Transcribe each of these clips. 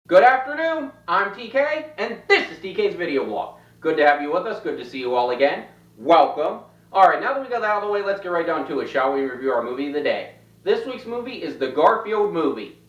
Good afternoon, I'm TK, and this is TK's video blog. Good to have you with us, good to see you all again. Welcome. Alright, now that we got that out of the way, let's get right down to it, shall we, and review our movie of the day. This week's movie is the Garfield Movie.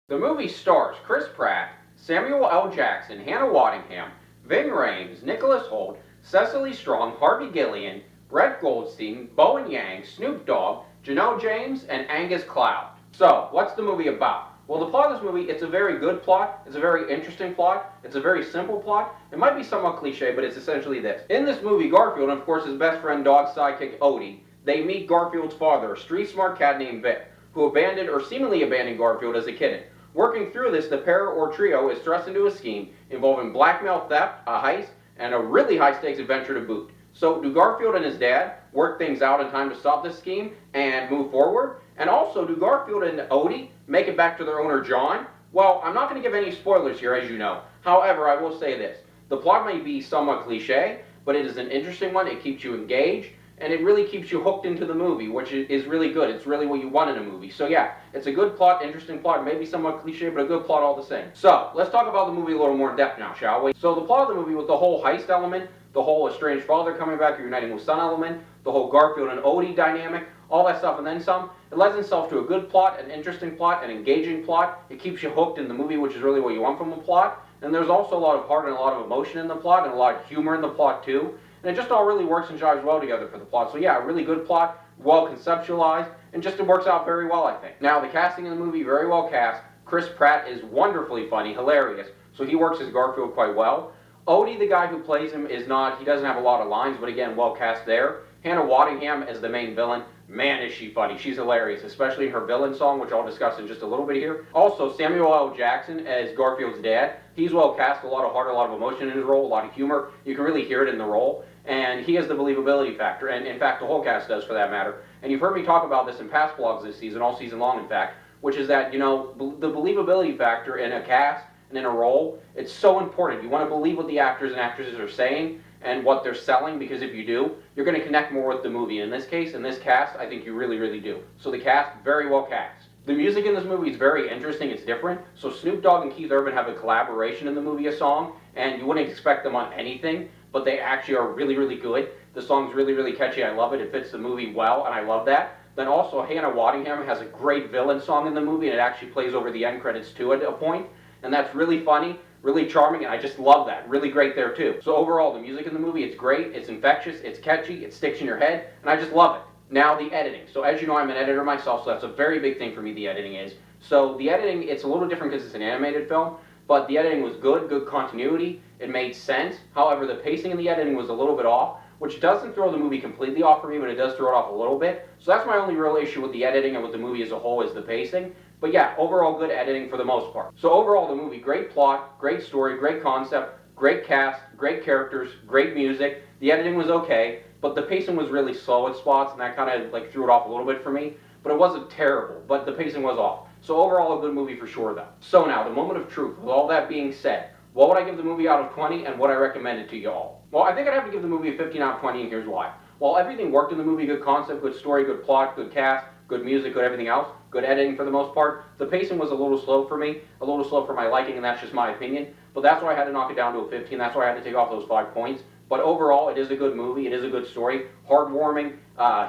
The movie stars Chris Pratt, Samuel L. Jackson, Hannah Waddingham, Ving Rhames, Nicholas Hoult, Cecily Strong, Harvey Gillian, Brett Goldstein, Bowen Yang, Snoop Dogg, Janelle James, and Angus Cloud. So, what's the movie about? Well, the plot of this movie, it's a very good plot, it's a very interesting plot, it's a very simple plot. It might be somewhat cliche, but it's essentially this. In this movie, Garfield, and of course his best friend dog sidekick Odie, they meet Garfield's father, a street smart cat named Vic, who abandoned or seemingly abandoned Garfield as a kitten. Working through this, the pair or trio is thrust into a scheme involving blackmail, theft, a heist, and a really high-stakes adventure to boot. So, do Garfield and his dad work things out in time to stop this scheme and move forward? And also, do Garfield and Odie make it back to their owner, John? Well, I'm not going to give any spoilers here, as you know. However, I will say this. The plot may be somewhat cliche, but it is an interesting one. It keeps you engaged, and it really keeps you hooked into the movie, which is really good. It's really what you want in a movie. So yeah, it's a good plot, interesting plot, maybe somewhat cliche, but a good plot all the same. So, let's talk about the movie a little more in depth now, shall we? So the plot of the movie with the whole heist element, the whole estranged father coming back, reuniting with son element, the whole Garfield and Odie dynamic, all that stuff and then some, it lends itself to a good plot, an interesting plot, an engaging plot. It keeps you hooked in the movie, which is really what you want from a plot. And there's also a lot of heart and a lot of emotion in the plot, and a lot of humor in the plot too. And it just all really works and jives well together for the plot. So yeah, a really good plot, well conceptualized, and just it works out very well, I think. Now, the casting in the movie, very well cast. Chris Pratt is wonderfully funny, hilarious, so he works as Garfield quite well. Odie, the guy who plays him, he doesn't have a lot of lines, but again, well cast there. Hannah Waddingham as the main villain. Man, is she funny. She's hilarious, especially in her villain song, which I'll discuss in just a little bit here. Also, Samuel L. Jackson as Garfield's dad. He's well cast, a lot of heart, a lot of emotion in his role, a lot of humor. You can really hear it in the role. And he has the believability factor, and in fact, the whole cast does for that matter. And you've heard me talk about this in past vlogs this season, all season long in fact, which is that, you know, the believability factor in a cast and in a role, it's so important. You want to believe what the actors and actresses are saying and what they're selling, because if you do, you're going to connect more with the movie. In this case, in this cast, I think you really, really do. So the cast, very well cast. The music in this movie is very interesting, it's different. So Snoop Dogg and Keith Urban have a collaboration in the movie, a song, and you wouldn't expect them on anything, but they actually are really, really good. The song's really, really catchy, I love it, it fits the movie well, and I love that. Then also, Hannah Waddingham has a great villain song in the movie, and it actually plays over the end credits too at a point, and that's really funny, really charming, and I just love that. Really great there too. So overall, the music in the movie, it's great, it's infectious, it's catchy, it sticks in your head, and I just love it. Now the editing. So as you know, I'm an editor myself, so that's a very big thing for me, the editing is. So the editing, it's a little different because it's an animated film, but the editing was good continuity, it made sense. However, the pacing in the editing was a little bit off, which doesn't throw the movie completely off for me, but it does throw it off a little bit. So that's my only real issue with the editing and with the movie as a whole, is the pacing. But yeah, overall good editing for the most part. So overall, the movie, great plot, great story, great concept, great cast, great characters, great music. The editing was okay, but the pacing was really slow at spots, and that kind of like threw it off a little bit for me. But it wasn't terrible, but the pacing was off. So overall, a good movie for sure though. So now, the moment of truth. With all that being said, what would I give the movie out of 20, and would I recommend it to you all? Well, I think I'd have to give the movie a 15 out of 20, and here's why. While everything worked in the movie, good concept, good story, good plot, good cast, good music, good everything else, good editing for the most part, the pacing was a little slow for me, a little slow for my liking, and that's just my opinion. But that's why I had to knock it down to a 15, that's why I had to take off those 5 points. But overall, it is a good movie, it is a good story, heartwarming,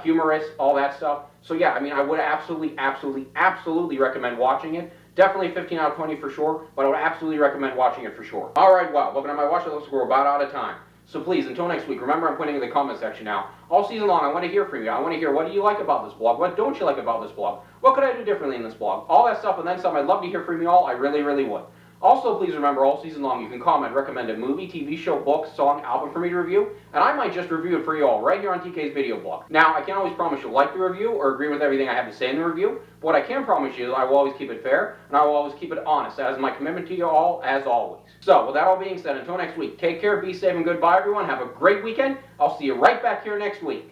humorous, all that stuff. So yeah, I mean, I would absolutely recommend watching it. Definitely 15 out of 20 for sure, but I would absolutely recommend watching it for sure. Alright, well, looking at my watch, it looks like we're about out of time. So please, until next week, remember I'm putting in the comment section now. All season long, I want to hear from you. I want to hear, what do you like about this blog? What don't you like about this blog? What could I do differently in this blog? All that stuff and then some. I'd love to hear from you all. I really, really would. Also, please remember, all season long, you can comment, recommend a movie, TV show, book, song, album for me to review, and I might just review it for you all right here on TK's video blog. Now, I can't always promise you'll like the review or agree with everything I have to say in the review, but what I can promise you is I will always keep it fair, and I will always keep it honest. That is my commitment to you all, as always. So, with that all being said, until next week, take care, be safe, and goodbye, everyone. Have a great weekend. I'll see you right back here next week.